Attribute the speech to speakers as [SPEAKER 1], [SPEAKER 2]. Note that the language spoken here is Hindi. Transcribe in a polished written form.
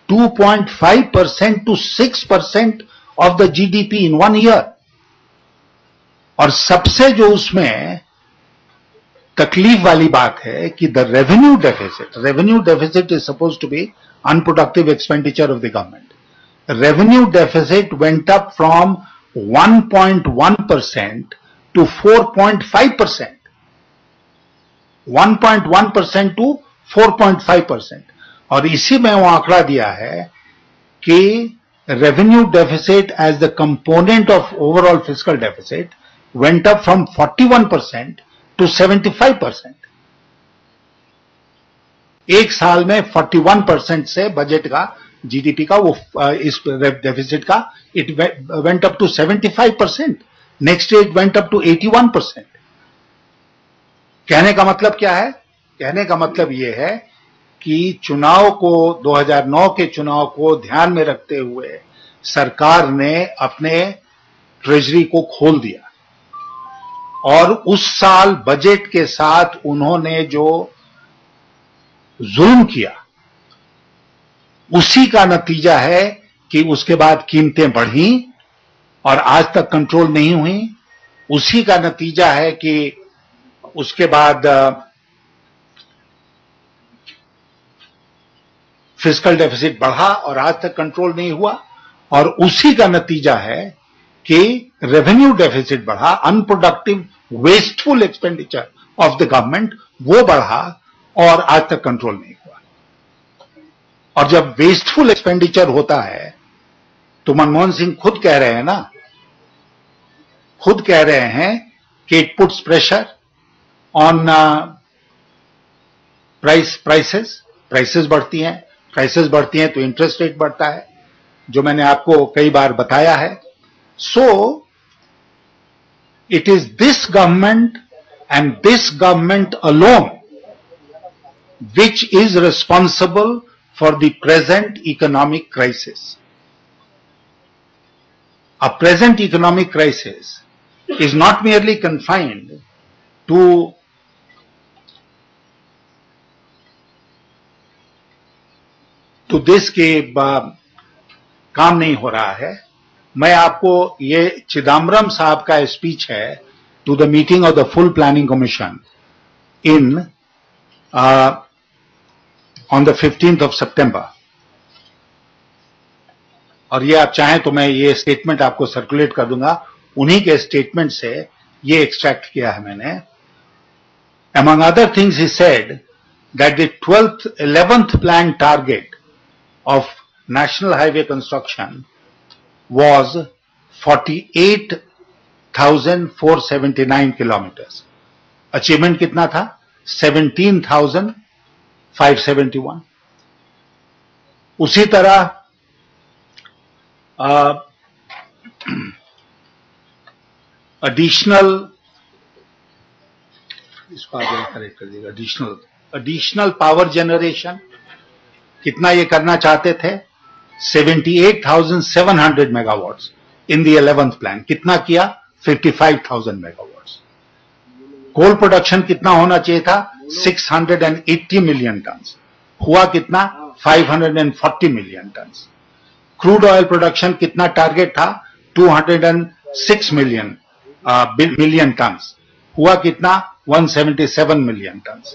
[SPEAKER 1] 2.5% to 6% of the GDP in 1 year. और सबसे जो उसमें तकलीफ वाली बात है कि the revenue deficit is suppose to be unproductive expenditure of the government. Revenue deficit went up from 1.1% to 4.5%. 1.1% to 4.5%. और इसी में वो आंकड़ा दिया है कि revenue deficit as the component of overall fiscal deficit went up from 41% to 75%. एक साल में 41% से बजट का जीडीपी का वो इस डेफिसिट का it went up to 75%. Next year it went up to 81%. कहने का मतलब क्या है? कहने का मतलब यह है कि चुनाव को 2009 के चुनाव को ध्यान में रखते हुए सरकार ने अपने ट्रेजरी को खोल दिया और उस साल बजट के साथ उन्होंने जो जुल्म किया उसी का नतीजा है कि उसके बाद कीमतें बढ़ी और आज तक कंट्रोल नहीं हुई. उसी का नतीजा है कि उसके बाद फिस्कल डेफिसिट बढ़ा और आज तक कंट्रोल नहीं हुआ. और उसी का नतीजा है कि रेवेन्यू डेफिसिट बढ़ा, unproductive wasteful expenditure of the government वो बढ़ा और आज तक कंट्रोल नहीं हुआ. और जब वेस्टफुल एक्सपेंडिचर होता है तो मनमोहन सिंह खुद कह रहे हैं ना, खुद कह रहे हैं कि it puts pressure on prices बढ़ती हैं तो इंटरेस्ट रेट बढ़ता है, जो मैंने आपको कई बार बताया है. So, it is this government and this government alone which is responsible for the present economic crisis. A present economic crisis is not merely confined to this के काम नहीं हो रहा है. मैं आपको ये चिदम्बरम साहब का स्पीच है to the meeting of the full planning commission in on the 15th of September. और ये आप चाहें तो मैं ये स्टेटमेंट आपको सर्कुलेट कर दूंगा. उन्हीं के स्टेटमेंट से ये एक्सट्रैक्ट किया है मैंने. Among other things he said that the 11th plan target of national highway construction was 48,479 kilometers. Achievement कितना था? 17,571. उसी तरह एडिशनल, इसको आगे करेक्ट कर दीजिएगा, एडिशनल पावर जनरेशन कितना ये करना चाहते थे? 78,700 megawatts in the 11th plan. कितना किया? 55,000 megawatts. कोल प्रोडक्शन कितना होना चाहिए था? 680 million tons. हुआ कितना? 540 million tons. Crude oil production कितना टारगेट था? 206 million tons. हुआ कितना? 177 million tons.